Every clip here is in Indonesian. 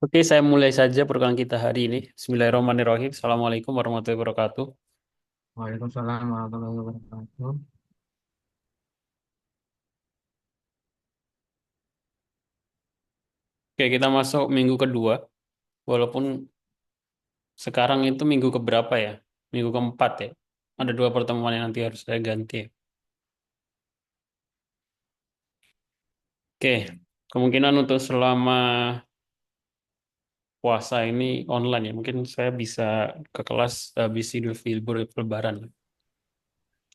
Oke, saya mulai saja perkuliahan kita hari ini. Bismillahirrahmanirrahim. Assalamualaikum warahmatullahi wabarakatuh. Waalaikumsalam warahmatullahi wabarakatuh. Oke, kita masuk minggu kedua. Walaupun sekarang itu minggu keberapa ya? Minggu keempat ya. Ada dua pertemuan yang nanti harus saya ganti. Oke, kemungkinan untuk selama puasa ini online ya. Mungkin saya bisa ke kelas habis Idul Fitri Lebaran.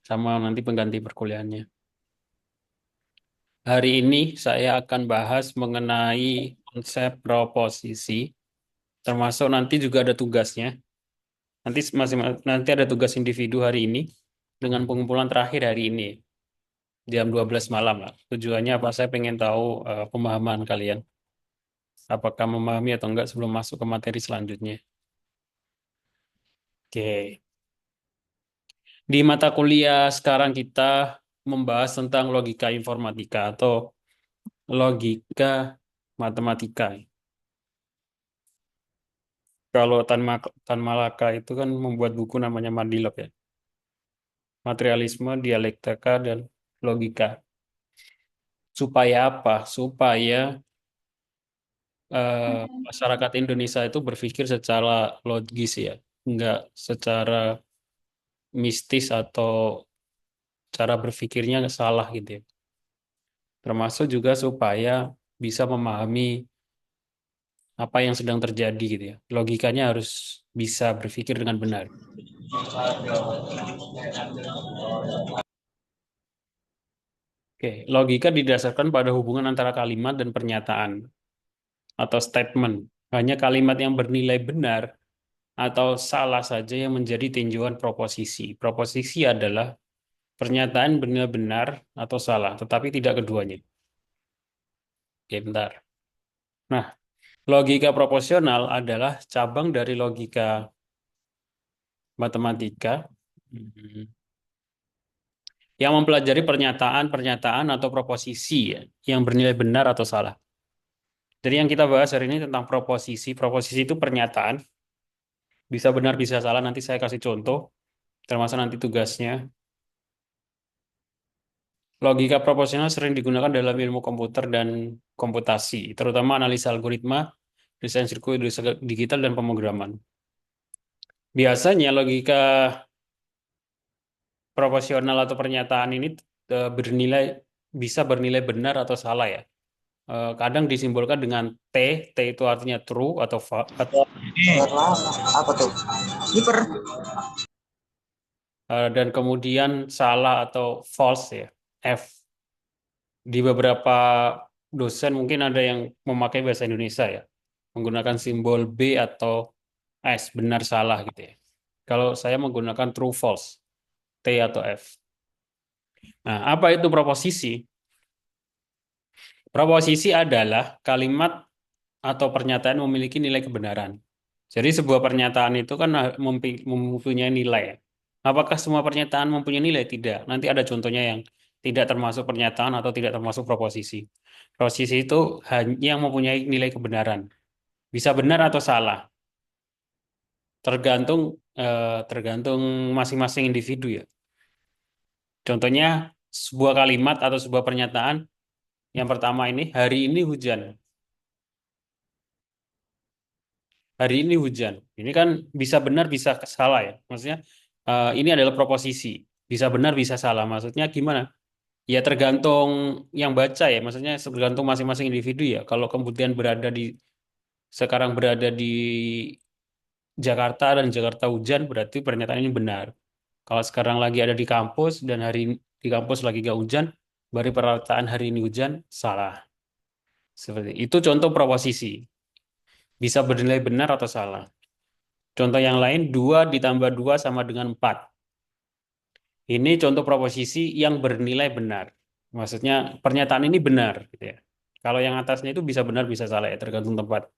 Sama nanti pengganti perkuliahannya. Hari ini saya akan bahas mengenai konsep proposisi. Termasuk nanti juga ada tugasnya. Nanti ada tugas individu hari ini dengan pengumpulan terakhir hari ini jam 12 malam lah. Tujuannya apa? Saya pengen tahu pemahaman kalian. Apakah memahami atau enggak sebelum masuk ke materi selanjutnya. Oke. Di mata kuliah sekarang kita membahas tentang logika informatika atau logika matematika. Kalau Tan Malaka itu kan membuat buku namanya Madilog ya. Materialisme, dialektika, dan logika. Supaya apa? Supaya masyarakat Indonesia itu berpikir secara logis ya, nggak secara mistis atau cara berpikirnya salah gitu ya. Termasuk juga supaya bisa memahami apa yang sedang terjadi gitu ya. Logikanya harus bisa berpikir dengan benar. Oke, logika didasarkan pada hubungan antara kalimat dan pernyataan atau statement. Hanya kalimat yang bernilai benar atau salah saja yang menjadi tinjauan proposisi. Proposisi adalah pernyataan benar-benar atau salah, tetapi tidak keduanya. Oke, bentar. Nah, logika proporsional adalah cabang dari logika matematika yang mempelajari pernyataan-pernyataan atau proposisi ya, yang bernilai benar atau salah. Jadi yang kita bahas hari ini tentang proposisi. Proposisi itu pernyataan, bisa benar, bisa salah. Nanti saya kasih contoh, termasuk nanti tugasnya. Logika proporsional sering digunakan dalam ilmu komputer dan komputasi, terutama analisa algoritma, desain sirkuit digital, dan pemrograman. Biasanya logika proporsional atau pernyataan ini bernilai bisa bernilai benar atau salah ya. Kadang disimbolkan dengan T, T itu artinya true atau atau Apa tuh? Kiper. dan kemudian salah atau false ya, F. Di beberapa dosen mungkin ada yang memakai bahasa Indonesia ya, menggunakan simbol B atau S, benar salah gitu ya. Kalau saya menggunakan true false, T atau F. Nah, apa itu proposisi? Proposisi adalah kalimat atau pernyataan memiliki nilai kebenaran. Jadi sebuah pernyataan itu kan mempunyai nilai. Apakah semua pernyataan mempunyai nilai? Tidak. Nanti ada contohnya yang tidak termasuk pernyataan atau tidak termasuk proposisi. Proposisi itu hanya yang mempunyai nilai kebenaran. Bisa benar atau salah, tergantung tergantung masing-masing individu ya. Contohnya sebuah kalimat atau sebuah pernyataan yang pertama ini, hari ini hujan. Hari ini hujan. Ini kan bisa benar, bisa salah ya. Maksudnya ini adalah proposisi. Bisa benar, bisa salah. Maksudnya gimana? Ya tergantung yang baca ya. Maksudnya tergantung masing-masing individu ya. Kalau kemudian sekarang berada di Jakarta dan Jakarta hujan, berarti pernyataan ini benar. Kalau sekarang lagi ada di kampus dan di kampus lagi gak hujan, berarti pernyataan hari ini hujan salah. Seperti itu contoh proposisi. Bisa bernilai benar atau salah. Contoh yang lain, 2 ditambah 2 sama dengan 4. Ini contoh proposisi yang bernilai benar. Maksudnya pernyataan ini benar, gitu ya. Kalau yang atasnya itu bisa benar, bisa salah ya, tergantung tempat.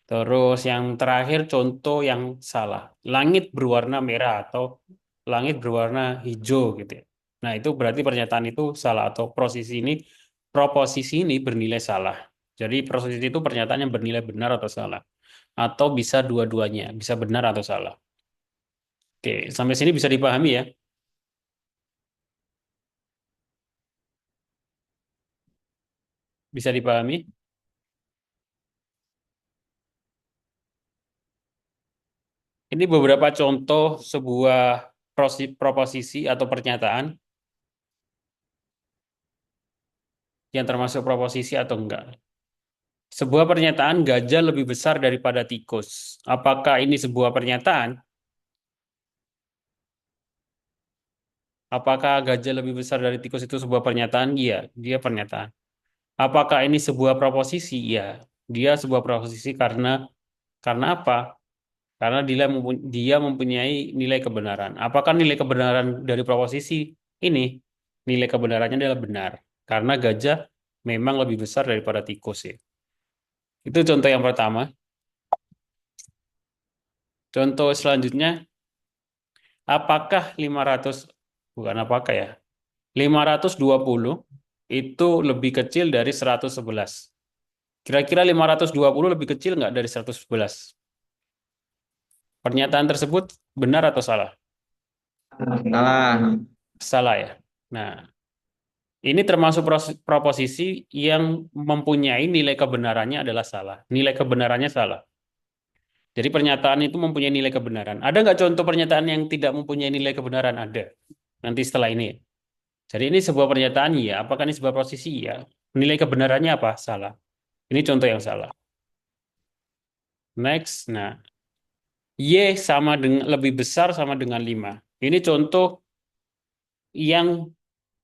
Terus yang terakhir contoh yang salah. Langit berwarna merah atau langit berwarna hijau gitu ya. Nah, itu berarti pernyataan itu salah atau proposisi ini bernilai salah. Jadi proposisi itu pernyataan yang bernilai benar atau salah. Atau bisa dua-duanya, bisa benar atau salah. Oke, sampai sini bisa dipahami ya? Bisa dipahami? Ini beberapa contoh sebuah proposisi atau pernyataan yang termasuk proposisi atau enggak. Sebuah pernyataan gajah lebih besar daripada tikus. Apakah ini sebuah pernyataan? Apakah gajah lebih besar dari tikus itu sebuah pernyataan? Iya, dia pernyataan. Apakah ini sebuah proposisi? Iya, dia sebuah proposisi karena apa? Karena dia mempunyai nilai kebenaran. Apakah nilai kebenaran dari proposisi ini? Nilai kebenarannya adalah benar. Karena gajah memang lebih besar daripada tikus ya. Itu contoh yang pertama. Contoh selanjutnya, apakah 500 bukan apakah ya? 520 itu lebih kecil dari 111. Kira-kira 520 lebih kecil nggak dari 111? Pernyataan tersebut benar atau salah? Salah. Salah ya. Nah, ini termasuk proposisi yang mempunyai nilai kebenarannya adalah salah. Nilai kebenarannya salah. Jadi pernyataan itu mempunyai nilai kebenaran. Ada nggak contoh pernyataan yang tidak mempunyai nilai kebenaran? Ada. Nanti setelah ini. Jadi ini sebuah pernyataan ya. Apakah ini sebuah posisi ya? Nilai kebenarannya apa? Salah. Ini contoh yang salah. Next. Nah, Y sama dengan lebih besar sama dengan 5. Ini contoh yang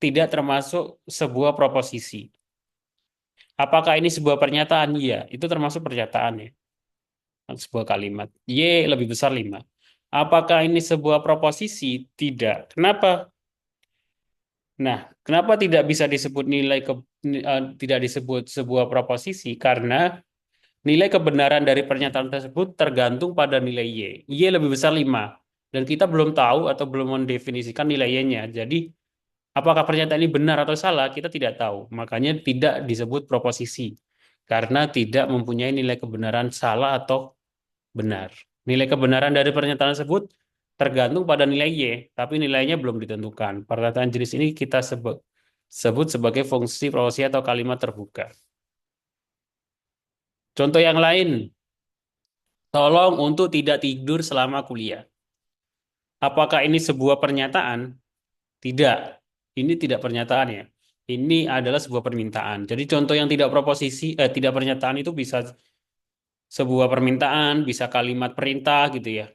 tidak termasuk sebuah proposisi. Apakah ini sebuah pernyataan? Iya, itu termasuk pernyataan ya. Sebuah kalimat. Y lebih besar 5. Apakah ini sebuah proposisi? Tidak. Kenapa? Nah, kenapa tidak bisa disebut tidak disebut sebuah proposisi? Karena nilai kebenaran dari pernyataan tersebut tergantung pada nilai Y. Y lebih besar 5. Dan kita belum tahu atau belum mendefinisikan nilai Y-nya. Jadi, apakah pernyataan ini benar atau salah, kita tidak tahu. Makanya tidak disebut proposisi. Karena tidak mempunyai nilai kebenaran salah atau benar. Nilai kebenaran dari pernyataan tersebut tergantung pada nilai Y, tapi nilainya belum ditentukan. Pernyataan jenis ini kita sebut sebagai fungsi proposisi atau kalimat terbuka. Contoh yang lain, tolong untuk tidak tidur selama kuliah. Apakah ini sebuah pernyataan? Tidak. Ini tidak pernyataan ya. Ini adalah sebuah permintaan. Jadi contoh yang tidak tidak pernyataan itu bisa sebuah permintaan, bisa kalimat perintah gitu ya.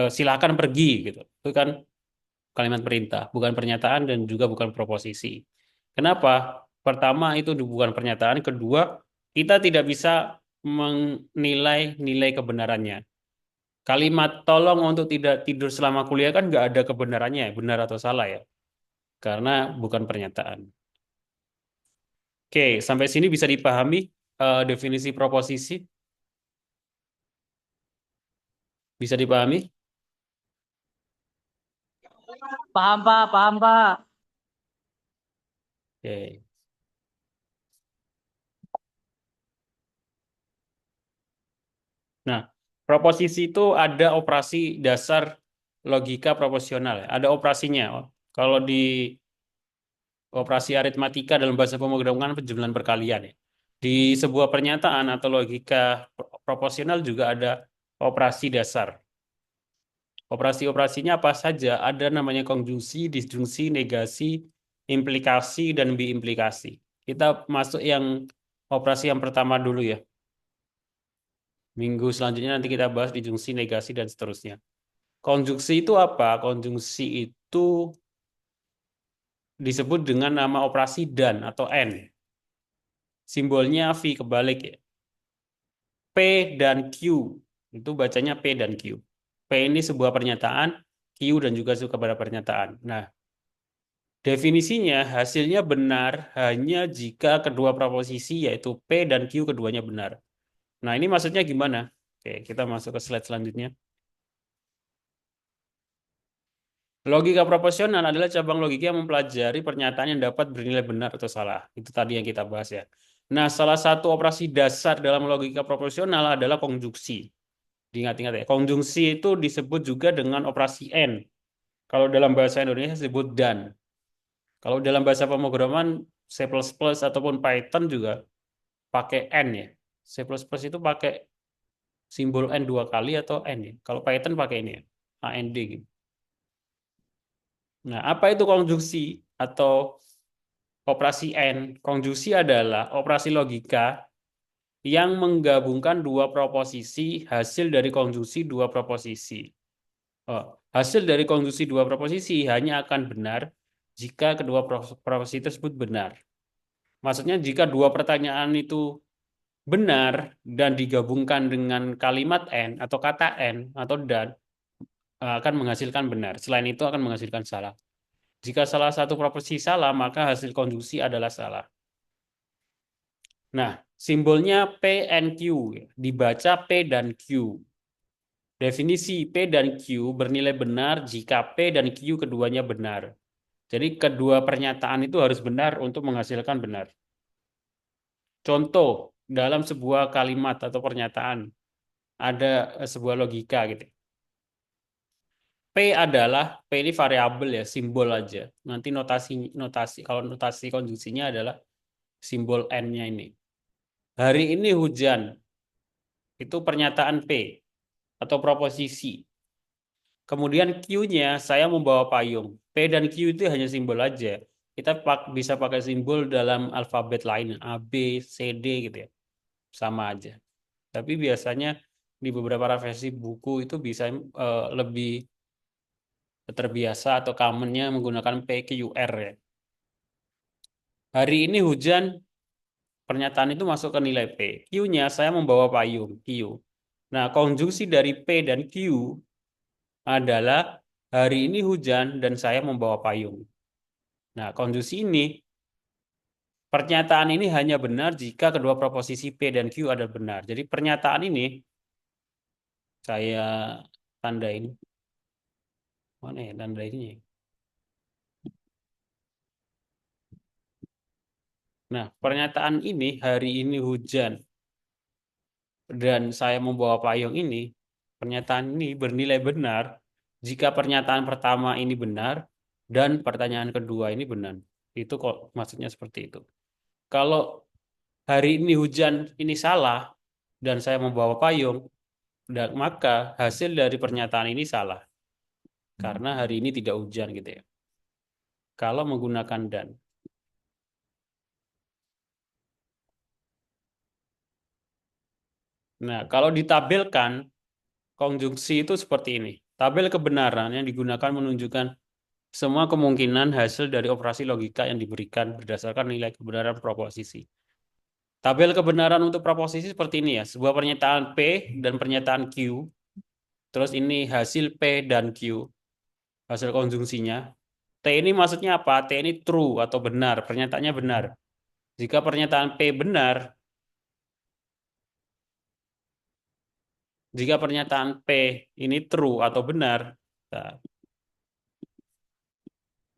Silakan pergi gitu. Itu kan kalimat perintah, bukan pernyataan dan juga bukan proposisi. Kenapa? Pertama itu bukan pernyataan, kedua kita tidak bisa menilai nilai kebenarannya. Kalimat tolong untuk tidak tidur selama kuliah kan nggak ada kebenarannya, benar atau salah ya, karena bukan pernyataan. Oke, sampai sini bisa dipahami definisi proposisi? Bisa dipahami? Paham Pak, paham Pak. Oke. Nah, proposisi itu ada operasi dasar logika proposisional, ya. Ada operasinya. Kalau di operasi aritmatika dalam bahasa pemrograman penjumlahan perkalian ya. Di sebuah pernyataan atau logika proporsional juga ada operasi dasar. Operasi-operasinya apa saja? Ada namanya konjungsi, disjungsi, negasi, implikasi, dan biimplikasi. Kita masuk yang operasi yang pertama dulu ya. Minggu selanjutnya nanti kita bahas disjungsi, negasi, dan seterusnya. Konjungsi itu apa? Konjungsi itu disebut dengan nama operasi dan atau N. Simbolnya V kebalik ya. P dan Q. Itu bacanya P dan Q. P ini sebuah pernyataan, Q dan juga kepada pernyataan. Nah, definisinya hasilnya benar hanya jika kedua proposisi yaitu P dan Q keduanya benar. Nah, ini maksudnya gimana? Oke, kita masuk ke slide selanjutnya. Logika proporsional adalah cabang logika yang mempelajari pernyataan yang dapat bernilai benar atau salah. Itu tadi yang kita bahas ya. Nah, salah satu operasi dasar dalam logika proposisional adalah konjungsi. Diingat-ingat ya, konjungsi itu disebut juga dengan operasi N. Kalau dalam bahasa Indonesia disebut dan. Kalau dalam bahasa pemrograman C++ ataupun Python juga pakai N ya. C++ itu pakai simbol N dua kali atau N ya. Kalau Python pakai ini ya, AND gitu. Nah, apa itu konjungsi atau operasi N? Konjungsi adalah operasi logika yang menggabungkan dua proposisi hasil dari konjungsi dua proposisi. Oh, hasil dari konjungsi dua proposisi hanya akan benar jika kedua proposisi tersebut benar. Maksudnya jika dua pertanyaan itu benar dan digabungkan dengan kalimat N atau kata N atau dan akan menghasilkan benar. Selain itu akan menghasilkan salah. Jika salah satu proposisi salah, maka hasil konjungsi adalah salah. Nah, simbolnya P and Q, dibaca P dan Q. Definisi P dan Q bernilai benar jika P dan Q keduanya benar. Jadi kedua pernyataan itu harus benar untuk menghasilkan benar. Contoh, dalam sebuah kalimat atau pernyataan ada sebuah logika gitu. P adalah P ini variabel ya, simbol aja. Nanti notasi notasi kalau notasi konjungsinya adalah simbol N-nya ini. Hari ini hujan. Itu pernyataan P atau proposisi. Kemudian Q-nya saya membawa payung. P dan Q itu hanya simbol aja. Kita bisa pakai simbol dalam alfabet lain, A, B, C, D gitu ya. Sama aja. Tapi biasanya di beberapa versi buku itu bisa lebih terbiasa atau commonnya menggunakan P, Q, R ya. Hari ini hujan, pernyataan itu masuk ke nilai P. Q-nya saya membawa payung, Q. Nah, konjungsi dari P dan Q adalah hari ini hujan dan saya membawa payung. Nah, konjungsi ini, pernyataan ini hanya benar jika kedua proposisi P dan Q adalah benar. Jadi pernyataan ini saya tandain. Mana ya tandainnya? Nah, pernyataan ini hari ini hujan dan saya membawa payung ini, pernyataan ini bernilai benar jika pernyataan pertama ini benar dan pertanyaan kedua ini benar. Itu kok maksudnya seperti itu. Kalau hari ini hujan ini salah dan saya membawa payung, dan maka hasil dari pernyataan ini salah karena hari ini tidak hujan gitu ya. Kalau menggunakan dan. Nah, kalau ditabelkan konjungsi itu seperti ini. Tabel kebenaran yang digunakan menunjukkan semua kemungkinan hasil dari operasi logika yang diberikan berdasarkan nilai kebenaran proposisi. Tabel kebenaran untuk proposisi seperti ini ya. Sebuah pernyataan P dan pernyataan Q. Terus ini hasil P dan Q. Hasil konjungsinya. T ini maksudnya apa? T ini true atau benar. Pernyataannya benar. Jika pernyataan P benar, jika pernyataan P ini true atau benar, nah,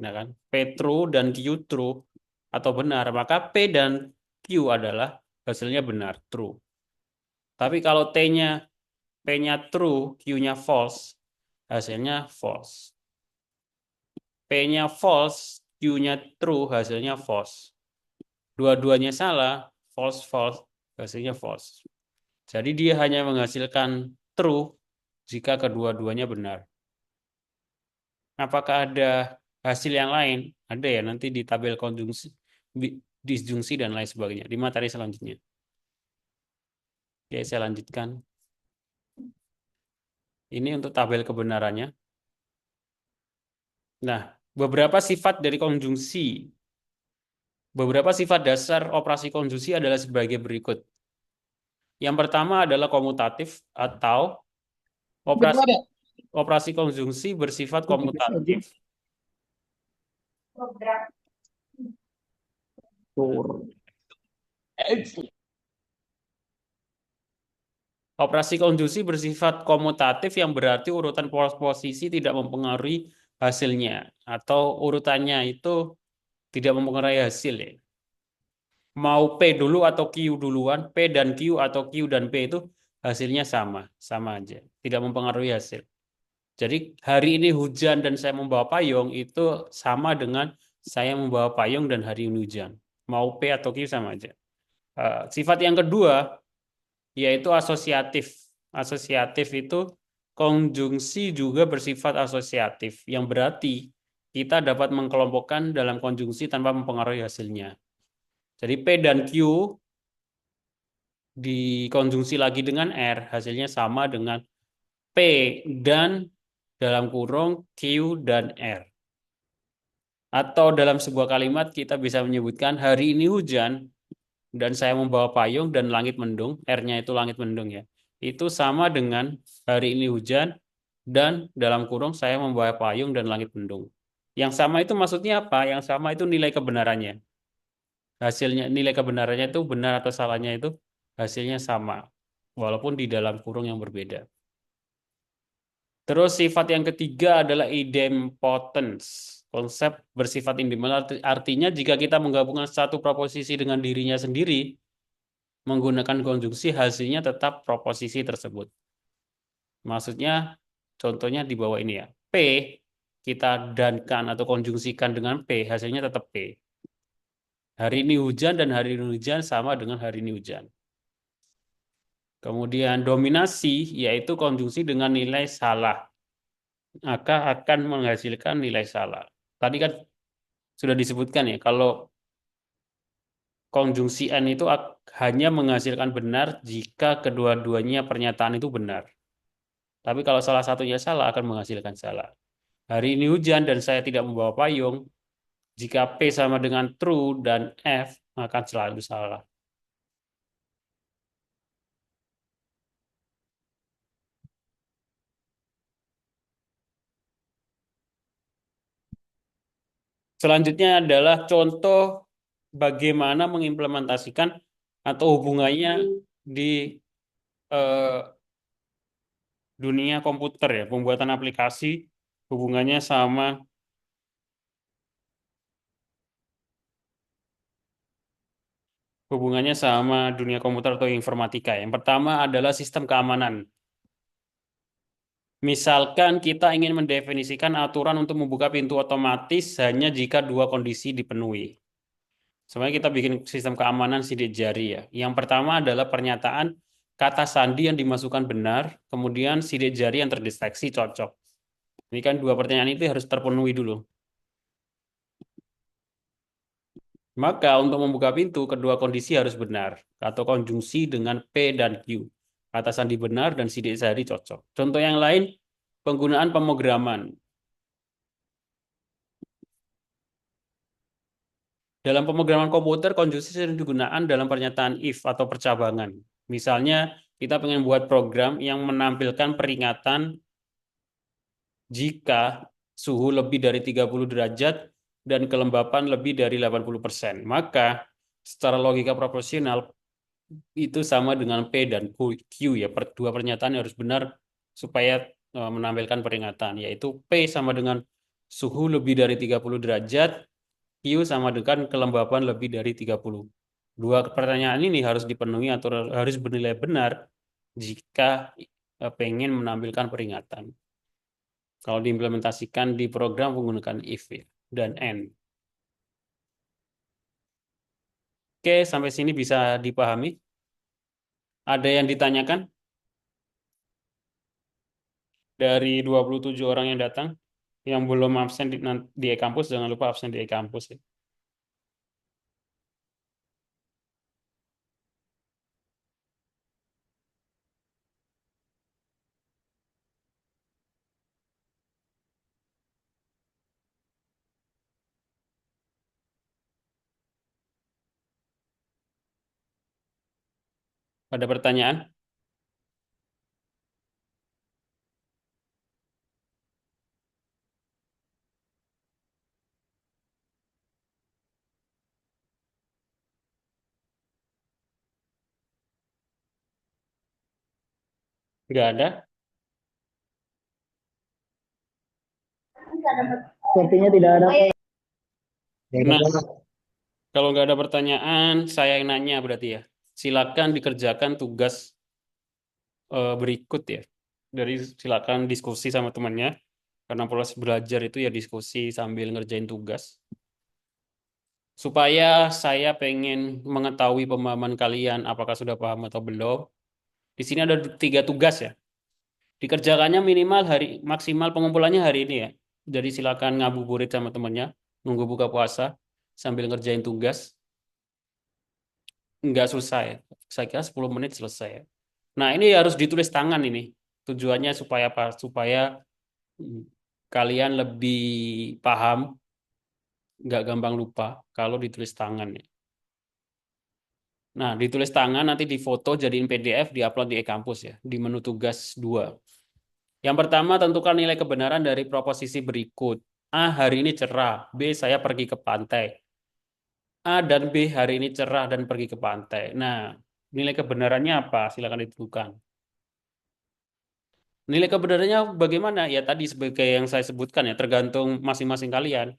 nah kan, P true dan Q true atau benar, maka P dan Q adalah hasilnya benar, true. Tapi kalau T-nya, P-nya true, Q-nya false, hasilnya false. P-nya false, Q-nya true, hasilnya false. Dua-duanya salah, false, false, hasilnya false. Jadi dia hanya menghasilkan true jika kedua-duanya benar. Apakah ada hasil yang lain? Ada ya nanti di tabel konjungsi, disjungsi dan lain sebagainya di materi selanjutnya. Oke, saya lanjutkan. Ini untuk tabel kebenarannya. Nah, beberapa sifat dari konjungsi. Beberapa sifat dasar operasi konjungsi adalah sebagai berikut. Yang pertama adalah komutatif atau Betul operasi ada. operasi konjungsi bersifat komutatif. Operasi konjungsi bersifat komutatif yang berarti urutan posisi tidak mempengaruhi hasilnya atau urutannya itu tidak mempengaruhi hasil ya. mau P dulu atau Q duluan, P dan Q atau Q dan P itu hasilnya sama, sama aja, tidak mempengaruhi hasil. Jadi hari ini hujan dan saya membawa payung itu sama dengan saya membawa payung dan hari ini hujan. Mau P atau Q sama aja. Sifat yang kedua yaitu asosiatif. Asosiatif itu konjungsi juga bersifat asosiatif, yang berarti kita dapat mengkelompokkan dalam konjungsi tanpa mempengaruhi hasilnya. Jadi P dan Q dikonjungsi lagi dengan R, hasilnya sama dengan P dan dalam kurung Q dan R. Atau dalam sebuah kalimat kita bisa menyebutkan hari ini hujan dan saya membawa payung dan langit mendung, R-nya itu langit mendung ya. Itu sama dengan hari ini hujan dan dalam kurung saya membawa payung dan langit mendung. Yang sama itu maksudnya apa? Yang sama itu nilai kebenarannya. Hasilnya, nilai kebenarannya itu benar atau salahnya itu hasilnya sama. Walaupun di dalam kurung yang berbeda. Terus sifat yang ketiga adalah idempotence. Konsep bersifat idempotence artinya jika kita menggabungkan satu proposisi dengan dirinya sendiri, menggunakan konjungsi hasilnya tetap proposisi tersebut. Maksudnya contohnya di bawah ini ya. P kita dankan atau konjungsikan dengan P, hasilnya tetap P. Hari ini hujan dan hari ini hujan sama dengan hari ini hujan. Kemudian dominasi yaitu konjungsi dengan nilai salah, maka akan menghasilkan nilai salah. Tadi kan sudah disebutkan ya, kalau konjungsi N itu hanya menghasilkan benar jika kedua-duanya pernyataan itu benar. Tapi kalau salah satunya salah akan menghasilkan salah. Hari ini hujan dan saya tidak membawa payung. Jika P sama dengan true dan F akan selalu salah. Selanjutnya adalah contoh bagaimana mengimplementasikan atau hubungannya di eh, dunia komputer ya, pembuatan aplikasi hubungannya sama dunia komputer atau informatika. Yang pertama adalah sistem keamanan. Misalkan kita ingin mendefinisikan aturan untuk membuka pintu otomatis hanya jika dua kondisi dipenuhi. Sebenarnya kita bikin sistem keamanan sidik jari ya. Yang pertama adalah pernyataan kata sandi yang dimasukkan benar, kemudian sidik jari yang terdeteksi cocok. Ini kan dua pertanyaan itu harus terpenuhi dulu. Maka untuk membuka pintu, kedua kondisi harus benar, atau konjungsi dengan P dan Q. Kata sandi benar dan sidik jari cocok. Contoh yang lain, penggunaan pemrograman. Dalam pemrograman komputer, konjungsi sering digunakan dalam pernyataan if atau percabangan. Misalnya, kita pengen buat program yang menampilkan peringatan jika suhu lebih dari 30 derajat dan kelembapan lebih dari 80%. Maka, secara logika proporsional, itu sama dengan P dan Q ya. Dua pernyataan harus benar supaya menampilkan peringatan, yaitu P sama dengan suhu lebih dari 30 derajat, Q sama dengan kelembapan lebih dari 30. Dua pertanyaan ini harus dipenuhi atau harus bernilai benar jika pengen menampilkan peringatan. Kalau diimplementasikan di program menggunakan if ya, dan and. Oke, sampai sini bisa dipahami? Ada yang ditanyakan dari 27 orang yang datang? Yang belum absen di e-kampus, jangan lupa absen di e-kampus ya. Ada pertanyaan? Nggak ada? Sepertinya tidak ada. Nah, Kalau nggak ada pertanyaan, saya yang nanya berarti ya. Silakan dikerjakan tugas berikut ya. Dari silakan diskusi sama temannya. Karena proses belajar itu ya diskusi sambil ngerjain tugas. Supaya saya pengen mengetahui pemahaman kalian, apakah sudah paham atau belum. Di sini ada 3 tugas ya. Dikerjakannya minimal hari maksimal pengumpulannya hari ini ya. Jadi silakan ngabuburit sama temannya, nunggu buka puasa sambil ngerjain tugas. Nggak susah ya. Saya kira 10 menit selesai ya. Nah, ini harus ditulis tangan ini. Tujuannya supaya apa? Supaya mm, kalian lebih paham, nggak gampang lupa kalau ditulis tangan ya. Nah, ditulis tangan nanti difoto jadiin PDF, diupload di e-kampus ya, di menu tugas 2. Yang pertama, tentukan nilai kebenaran dari proposisi berikut. A, hari ini cerah. B, saya pergi ke pantai. A dan B hari ini cerah dan pergi ke pantai. Nah, nilai kebenarannya apa? Silakan ditentukan. Nilai kebenarannya bagaimana? Ya tadi sebagai yang saya sebutkan ya, tergantung masing-masing kalian.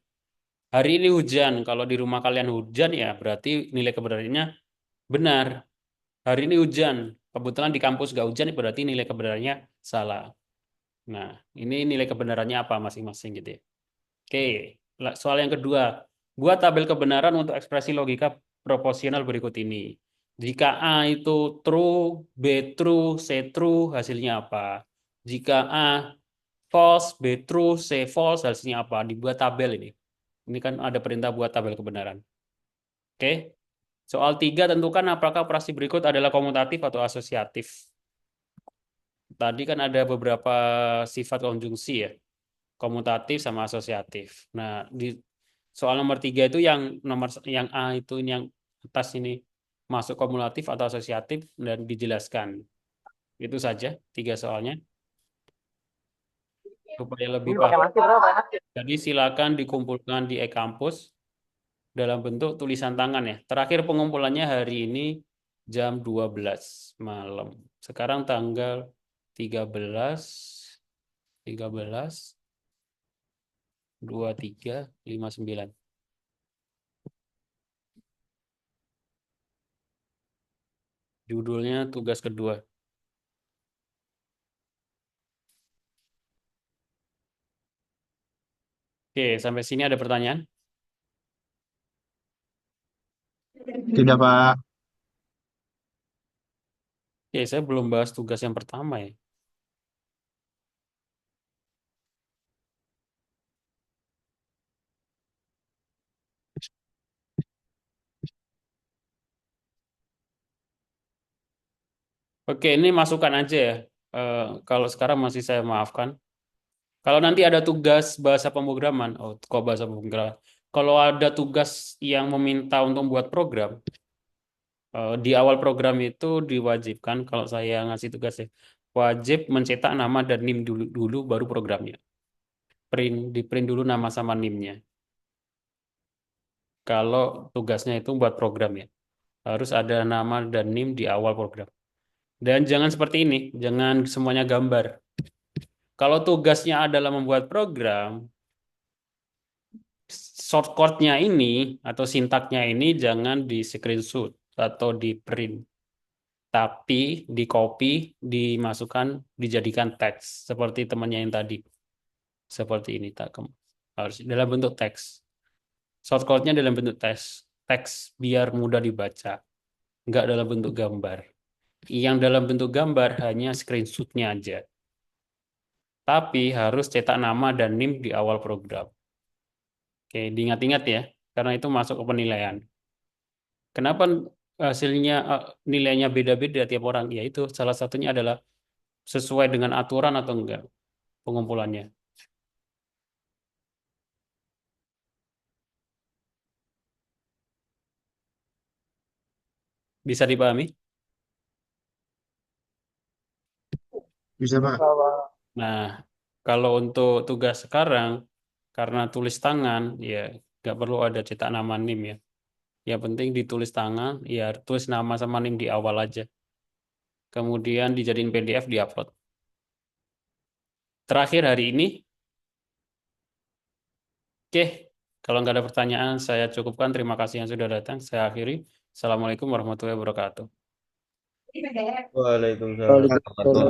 Hari ini hujan, kalau di rumah kalian hujan ya berarti nilai kebenarannya benar. Hari ini hujan, kebetulan di kampus gak hujan berarti nilai kebenarannya salah. Nah, ini nilai kebenarannya apa masing-masing gitu ya. Oke, soal yang kedua. Buat tabel kebenaran untuk ekspresi logika proporsional berikut ini. Jika A itu true, B true, C true, hasilnya apa? Jika A false, B true, C false, hasilnya apa? Dibuat tabel ini. Ini kan ada perintah buat tabel kebenaran. Oke. Soal 3, tentukan apakah operasi berikut adalah komutatif atau asosiatif. Tadi kan ada beberapa sifat konjungsi ya, komutatif sama asosiatif. Nah, di soal nomor 3 itu yang A itu ini yang atas ini masuk kumulatif atau asosiatif dan dijelaskan. Itu saja 3 soalnya supaya lebih Ini pakai paham. masker berapa? Jadi silakan dikumpulkan di e-kampus dalam bentuk tulisan tangan ya. Terakhir pengumpulannya hari ini jam 12 malam. Sekarang tanggal 13, 13, 23, 59. Judulnya tugas kedua. Oke, sampai sini ada pertanyaan? Tidak, Pak. Oke, saya belum bahas tugas yang pertama ya. Oke, ini masukan aja ya. Kalau sekarang masih saya maafkan. Kalau nanti ada tugas bahasa pemrograman, oh kok bahasa pemrograman. Kalau ada tugas yang meminta untuk membuat program, di awal program itu diwajibkan kalau saya ngasih tugas ya, wajib mencetak nama dan NIM dulu, dulu baru programnya. Di print dulu nama sama NIM-nya. Kalau tugasnya itu buat program ya, harus ada nama dan NIM di awal program. Dan jangan seperti ini, jangan semuanya gambar. Kalau tugasnya adalah membuat program, shortcode-nya ini atau sintaknya ini jangan di screenshot atau di print, tapi di copy, dimasukkan, dijadikan teks seperti temannya yang tadi, seperti ini tak harus dalam bentuk teks. Shortcode-nya dalam bentuk teks, teks biar mudah dibaca, nggak dalam bentuk gambar. Yang dalam bentuk gambar hanya screenshot-nya aja, tapi harus cetak nama dan NIM di awal program. Oke, diingat-ingat ya, karena itu masuk ke penilaian. Kenapa hasilnya nilainya beda-beda tiap orang? Ya itu salah satunya adalah sesuai dengan aturan atau enggak pengumpulannya. Bisa dipahami? Bisa, Pak. Nah, kalau untuk tugas sekarang, karena tulis tangan, ya nggak perlu ada cetak nama NIM ya. Yang penting ditulis tangan, ya tulis nama sama NIM di awal aja. Kemudian dijadiin PDF, diupload. Terakhir hari ini, oke, Kalau nggak ada pertanyaan, saya cukupkan. Terima kasih yang sudah datang. Saya akhiri. Assalamualaikum warahmatullahi wabarakatuh. Waalaikumsalam. Waalaikumsalam.